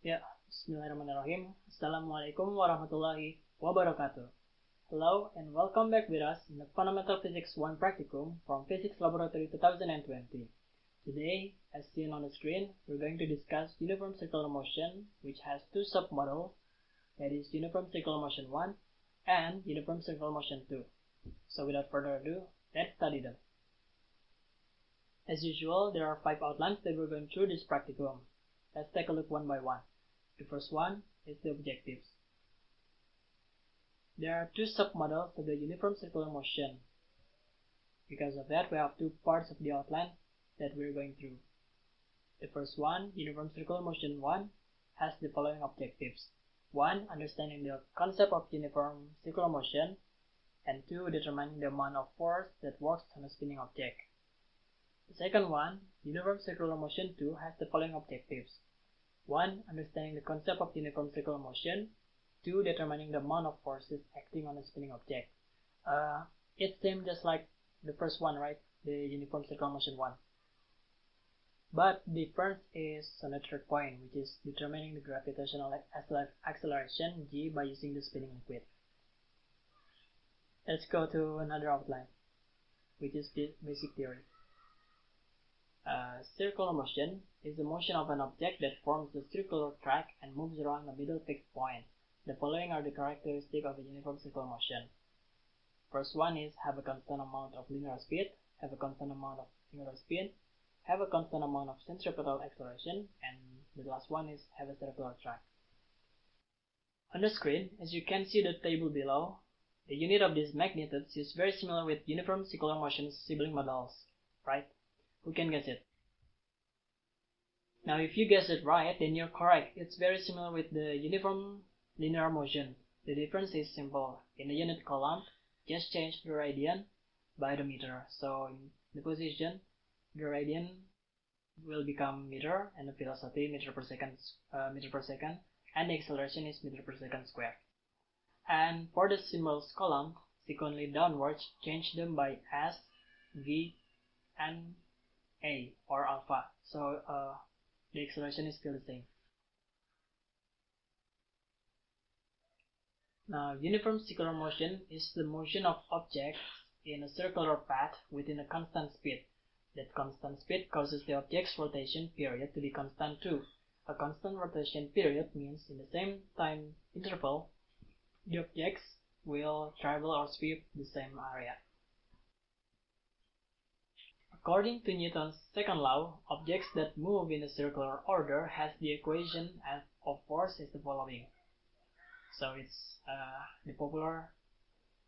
Ya, Bismillahirrahmanirrahim. Assalamualaikum warahmatullahi wabarakatuh. Hello and welcome back with us in the Fundamental Physics 1 Practicum from Physics Laboratory 2020. Today, as seen on the screen, we're going to discuss uniform circular motion, which has two submodels, that is uniform circular motion 1 and uniform circular motion 2. So without further ado, let's study them. As usual, there are 5 outlines that we're going through this practicum. Let's take a look one by one. The first one is the objectives. There are two submodels of the uniform circular motion. Because of that, we have two parts of the outline that we're going through. The first one, uniform circular motion 1, has the following objectives. 1. Understanding the concept of uniform circular motion, and 2. Determining the amount of force that works on a spinning object. The second one, uniform circular motion 2, has the following objectives. 1. Understanding the concept of uniform circular motion. 2. Determining the amount of forces acting on a spinning object. It seems just like the first one, right? The uniform circular motion 1. But the difference is on the third point, which is determining the gravitational acceleration g by using the spinning liquid. Let's go to another outline, which is the basic theory. Circular motion is the motion of an object that forms a circular track and moves around a middle fixed point. The following are the characteristics of a uniform circular motion. First one is have a constant amount of linear speed, have a constant amount of angular speed, have a constant amount of centripetal acceleration, and the last one is have a circular track. On the screen, as you can see the table below, the unit of these magnitudes is very similar with uniform circular motion's sibling models, right? Who can guess it? Now if you guess it right, then you're correct. It's very similar with the uniform linear motion. The difference is simple. In the unit column, just change the radian by the meter. So in the position, the radian will become meter, and the velocity meter per second, and the acceleration is meter per second squared. And for the symbols column, sequentially downwards, change them by S, V, and A or alpha. So the acceleration is still the same. Now, uniform circular motion is the motion of objects in a circular path within a constant speed. That constant speed causes the object's rotation period to be constant too. A constant rotation period means in the same time interval, the objects will travel or sweep the same area. According to Newton's second law, objects that move in a circular order has the equation of force is the following. So it's the popular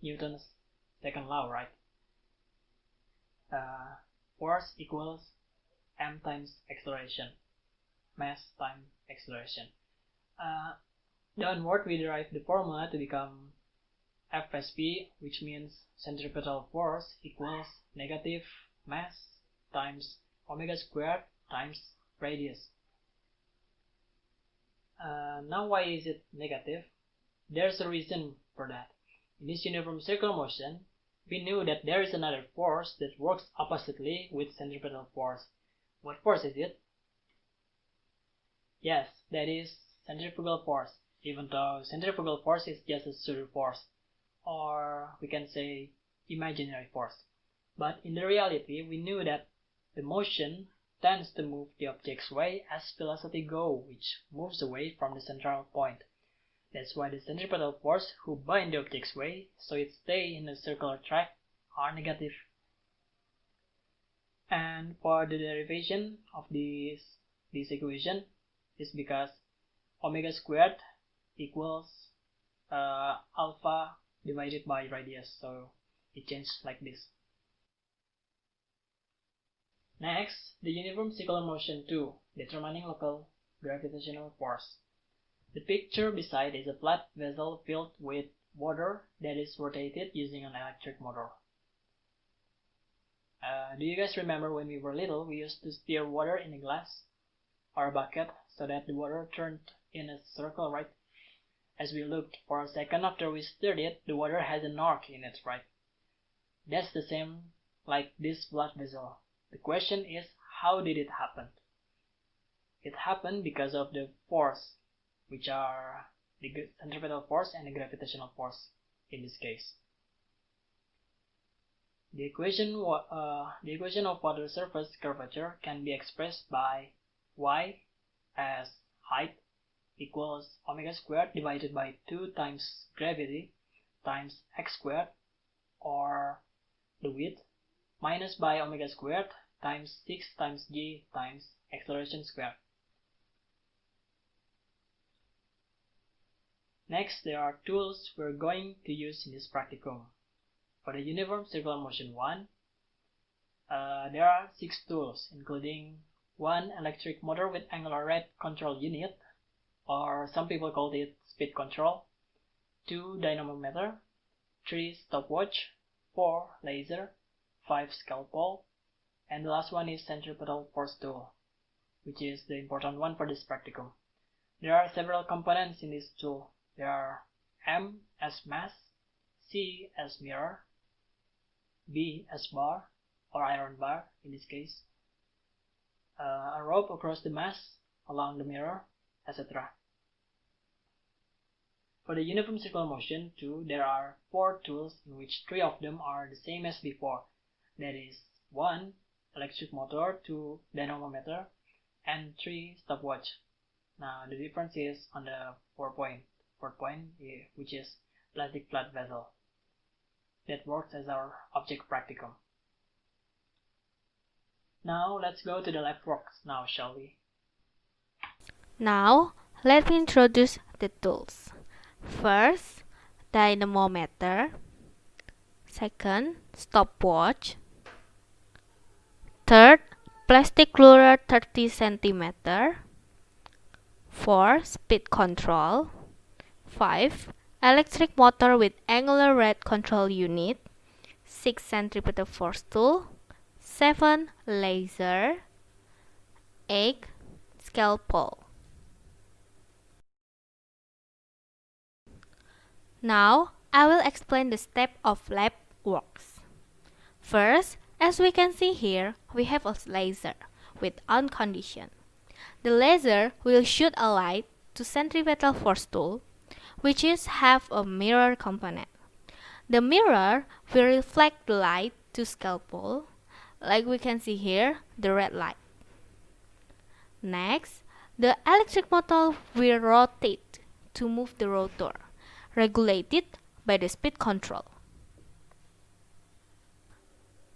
Newton's second law, right? Force equals m times acceleration, mass times acceleration. Downward we derive the formula to become Fsp, which means centripetal force equals negative mass times omega squared times radius. Now why is it negative? There's a reason for that. In this uniform circular motion, we knew that there is another force that works oppositely with centripetal force. What force is it? Yes, that is centrifugal force, even though centrifugal force is just a pseudo force, or we can say imaginary force. But in the reality, we knew that the motion tends to move the object's way as velocity go, which moves away from the central point. That's why the centripetal force who bind the object's way, so it stay in the circular track, are negative. And for the derivation of this equation is because omega squared equals alpha divided by radius, so it changes like this. Next, the uniform circular motion 2, determining local gravitational force. The picture beside is a flat vessel filled with water that is rotated using an electric motor. Do you guys remember when we were little, we used to stir water in a glass or a bucket so that the water turned in a circle, right? As we looked for a second after we stirred it, the water has an arc in it, right? That's the same like this flat vessel. The question is, how did it happen? It happened because of the force which are the centripetal force and the gravitational force in this case. The equation of water surface curvature can be expressed by y as height equals omega squared divided by 2 times gravity times x squared, or the width, minus by omega squared times 6 times g times acceleration squared. Next, there are tools we're going to use in this practicum. For the uniform circular motion 1, there are 6 tools, including 1 electric motor with angular rate control unit, or some people call it speed control, 2 dynamometer, 3 stopwatch, 4 laser, 5 scalpel, and the last one is centripetal force tool, which is the important one for this practicum. There are several components in this tool. There are M as mass, C as mirror, B as bar or iron bar in this case, a rope across the mass along the mirror, etc. For the uniform circular motion 2, there are 4 tools, in which 3 of them are the same as before. That is 1 electric motor, 2 dynamometer, and 3 stopwatch. Now the difference is on the 4th point, which is plastic flat vessel. That works as our object practicum. Now let's go to the lab works now, shall we? Now, let me introduce the tools. First, dynamometer. Second, stopwatch. Third, plastic ruler 30 cm. 4. Speed control. 5. Electric motor with angular rate control unit. 6. Centripetal force tool. 7. Laser. 8. Scalpel. Now, I will explain the step of lab works. First, as we can see here, we have a laser with on condition. The laser will shoot a light to centripetal force tool, which is have a mirror component. The mirror will reflect the light to scalpel, like we can see here, the red light. Next, the electric motor will rotate to move the rotor, regulated by the speed control.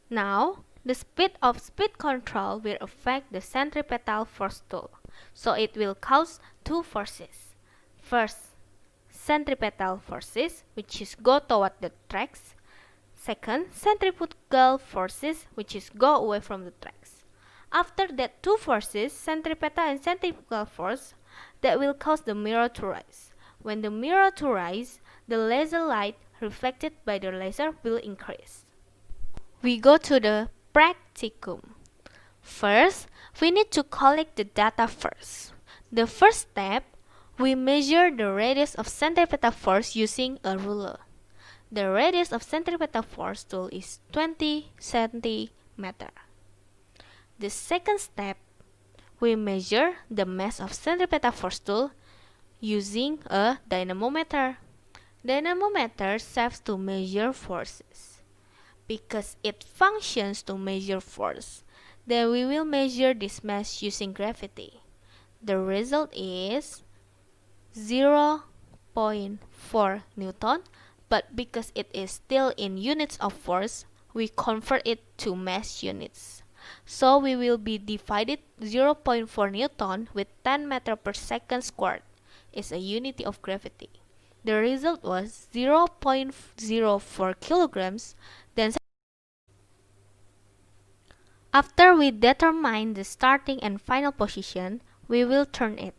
Now, the speed of speed control will affect the centripetal force tool, so it will cause 2 forces. First, centripetal forces, which is go toward the tracks. Second, centrifugal forces, which is go away from the tracks. After that 2 forces, centripetal and centrifugal force, that will cause the mirror to rise. When the mirror to rise, the laser light reflected by the laser will increase. We go to the practicum. First, we need to collect the data first. The first step, we measure the radius of centripetal force using a ruler. The radius of centripetal force tool is 20 cm. The second step, we measure the mass of centripetal force tool using a dynamometer. Dynamometer serves to measure forces. Because it functions to measure force, then we will measure this mass using gravity. The result is 0.4 Newton, but because it is still in units of force, we convert it to mass units. So we will be divided 0.4 Newton with 10 meter per second squared is a unity of gravity. The result was 0.04 kilograms. Then after we determine the starting and final position, we will turn it.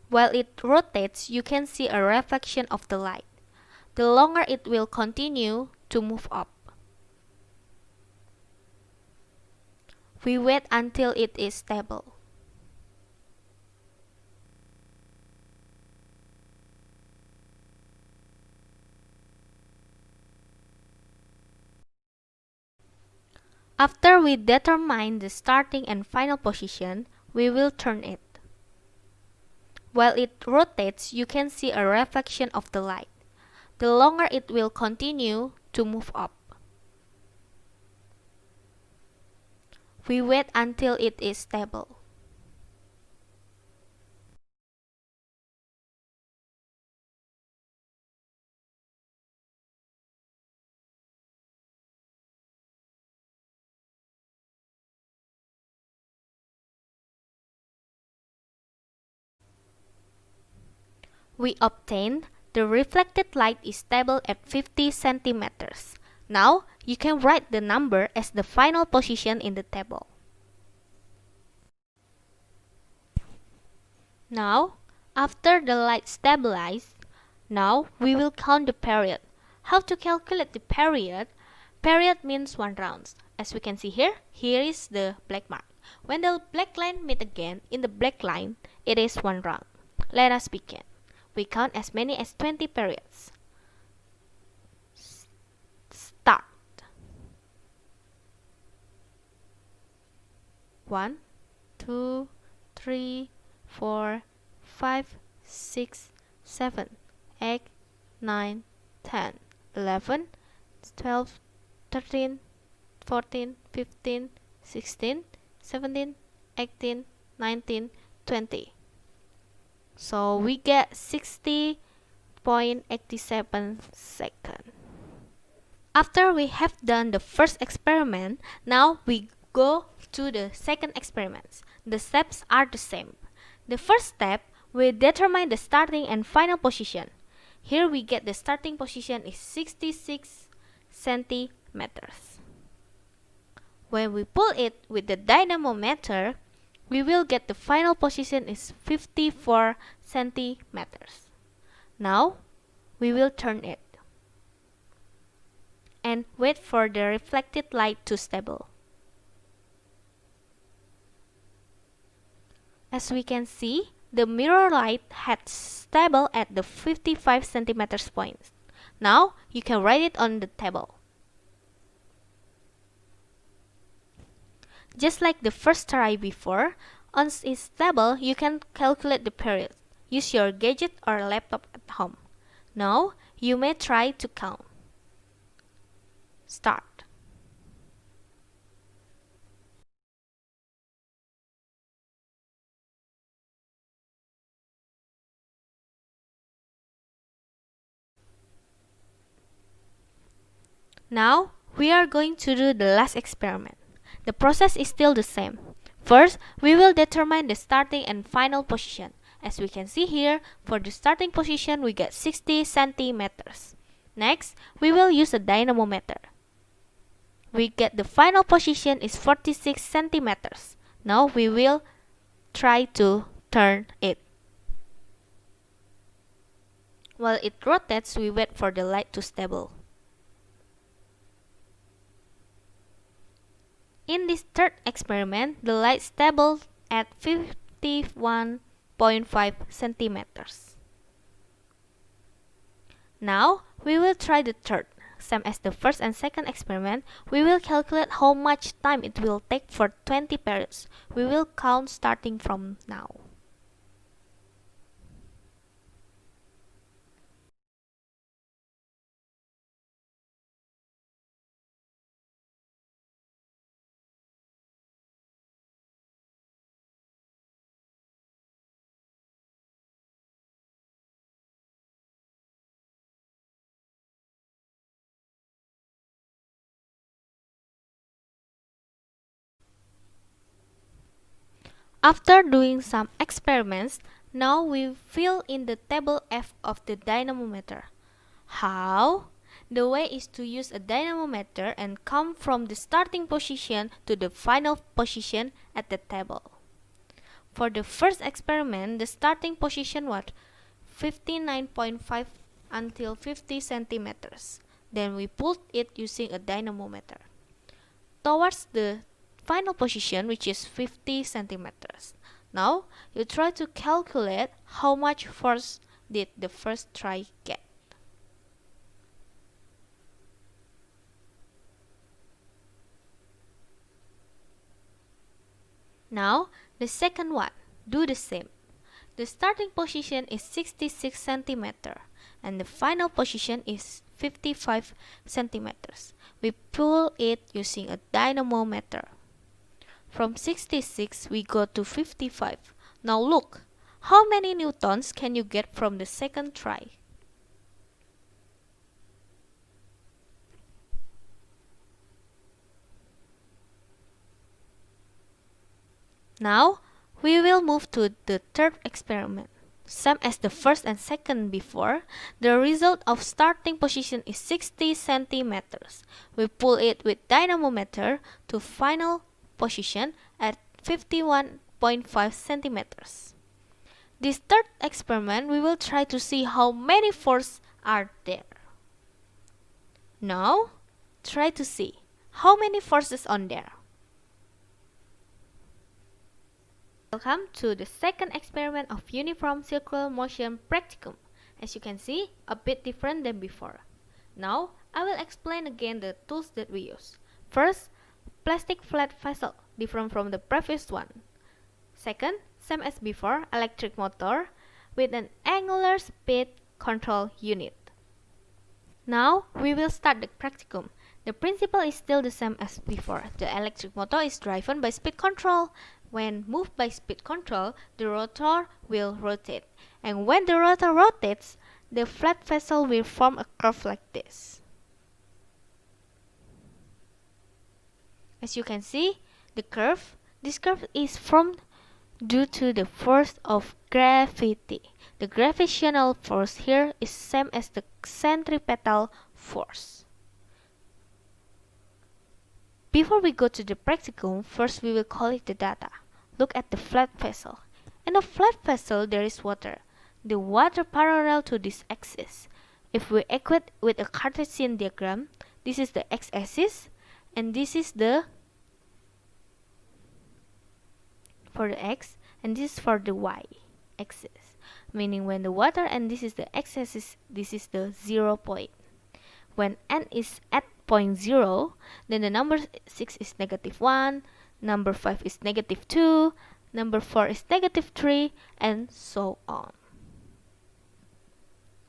While it rotates, you can see a reflection of the light. The longer it will continue to move up. We wait until it is stable. After we determine the starting and final position, we will turn it. While it rotates, you can see a reflection of the light. The longer it will continue to move up. We wait until it is stable. We obtain the reflected light is stable at 50 centimeters. Now, you can write the number as the final position in the table. Now, after the light stabilized, now we will count the period. How to calculate the period? Period means 1 round. As we can see here, here is the black mark. When the black line meet again, in the black line, it is 1 round. Let us begin. We count as many as 20 periods. Start. 1, 2, 3, 4, 5, 6, 7, 8, 9, 10, 11, 12, 13, 14, 15, 16, 17, 18, 19, 20. So we get 60.87 seconds. After we have done the first experiment, now we go to the second experiment. The steps are the same. The first step, we determine the starting and final position. Here we get the starting position is 66 centimeters. When we pull it with the dynamometer, we will get the final position is 54 centimeters. Now, we will turn it and wait for the reflected light to stable. As we can see, the mirror light had stable at the 55 centimeters point. Now, you can write it on the table. Just like the first try before, once it's stable, you can calculate the period. Use your gadget or laptop at home. Now, you may try to count. Start. Now, we are going to do the last experiment. The process is still the same. First, we will determine the starting and final position. As we can see here, for the starting position, we get 60 centimeters. Next, we will use a dynamometer. We get the final position is 46 centimeters. Now we will try to turn it. While it rotates, we wait for the light to stable. In this third experiment, the light stable at 51.5 centimeters. Now, we will try the third. Same as the first and second experiment, we will calculate how much time it will take for 20 periods. We will count starting from now. After doing some experiments, now we fill in the table F of the dynamometer. How? The way is to use a dynamometer and count from the starting position to the final position at the table. For the first experiment, the starting position was 59.5 until 50 centimeters. Then we pulled it using a dynamometer towards the final position, which is 50 centimeters. Now, you try to calculate how much force did the first try get. Now, the second one, do the same. The starting position is 66 centimeter and the final position is 55 centimeters. We pull it using a dynamometer. From 66 we go to 55. Now look, how many newtons can you get from the second try? Now we will move to the third experiment. Same as the first and second before, the result of starting position is 60 centimeters. We pull it with dynamometer to final position at 51.5 centimeters. This third experiment, we will try to see how many forces are there. Now, try to see how many forces on there. Welcome to the second experiment of uniform circular motion practicum. As you can see, a bit different than before. Now, I will explain again the tools that we use. First, plastic flat vessel, different from the previous one. Second, same as before, electric motor with an angular speed control unit. Now, we will start the practicum. The principle is still the same as before. The electric motor is driven by speed control. When moved by speed control, the rotor will rotate. And when the rotor rotates, the flat vessel will form a curve like this. As you can see, this curve is formed due to the force of gravity. The gravitational force here is same as the centripetal force. Before we go to the practicum, first we will collect the data. Look at the flat vessel. In a flat vessel there is water. The water parallel to this axis. If we equate with a Cartesian diagram, this is the x-axis and this is the for the x and this is for the y-axis. Meaning when the water and this is the x-axis, this is the 0 point. When n is at point 0, then the number 6 is -1, number 5 is -2, number 4 is -3, and so on.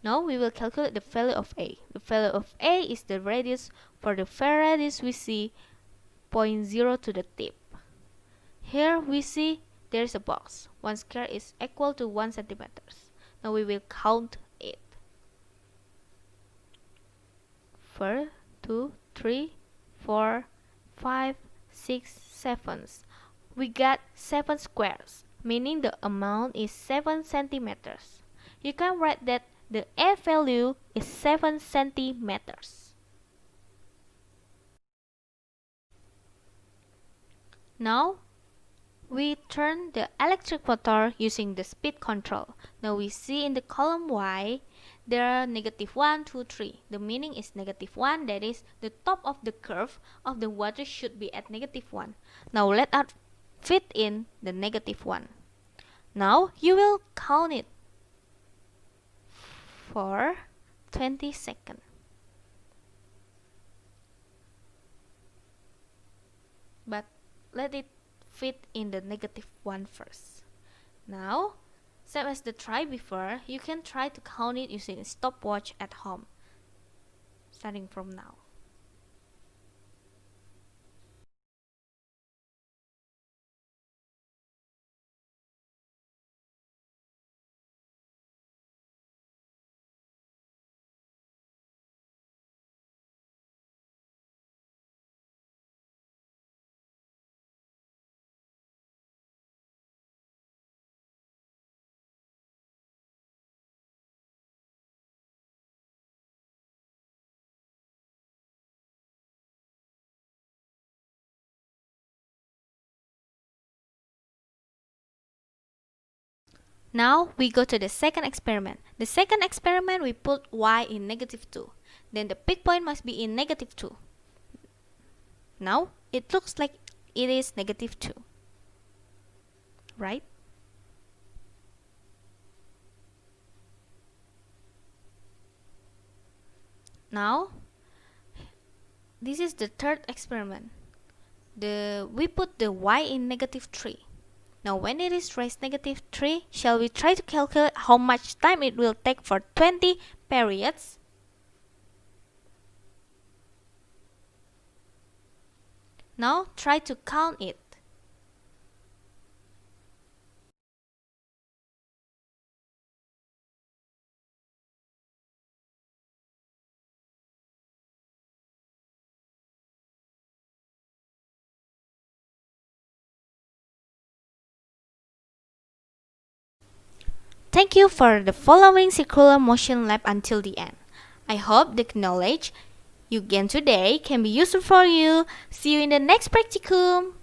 Now we will calculate the value of A. The value of A is the radius. For the radius we see 0.0 to the tip. Here we see there is a box. 1 square is equal to 1 centimeters. Now we will count it. 4, 2, 3, 4, 5, 6, 7. We got 7 squares, meaning the amount is 7 centimeters. You can write that the A value is 7 centimeters. Now, we turn the electric motor using the speed control. Now we see in the column Y, there are -1, 2, 3. The meaning is -1, that is, the top of the curve of the water should be at -1. Now let us fit in the -1. Now you will count it for 20 seconds. But let it fit in the -1 first. Now, same as the try before, you can try to count it using a stopwatch at home, starting from now. Now we go to the second experiment. The second experiment we put y in -2. Then the peak point must be in -2. Now it looks like it is -2. Right? Now this is the third experiment. We put the y in -3. Now when it is raised negative 3, shall we try to calculate how much time it will take for 20 periods? Now try to count it. Thank you for the following circular motion lab until the end. I hope the knowledge you gained today can be useful for you. See you in the next practicum.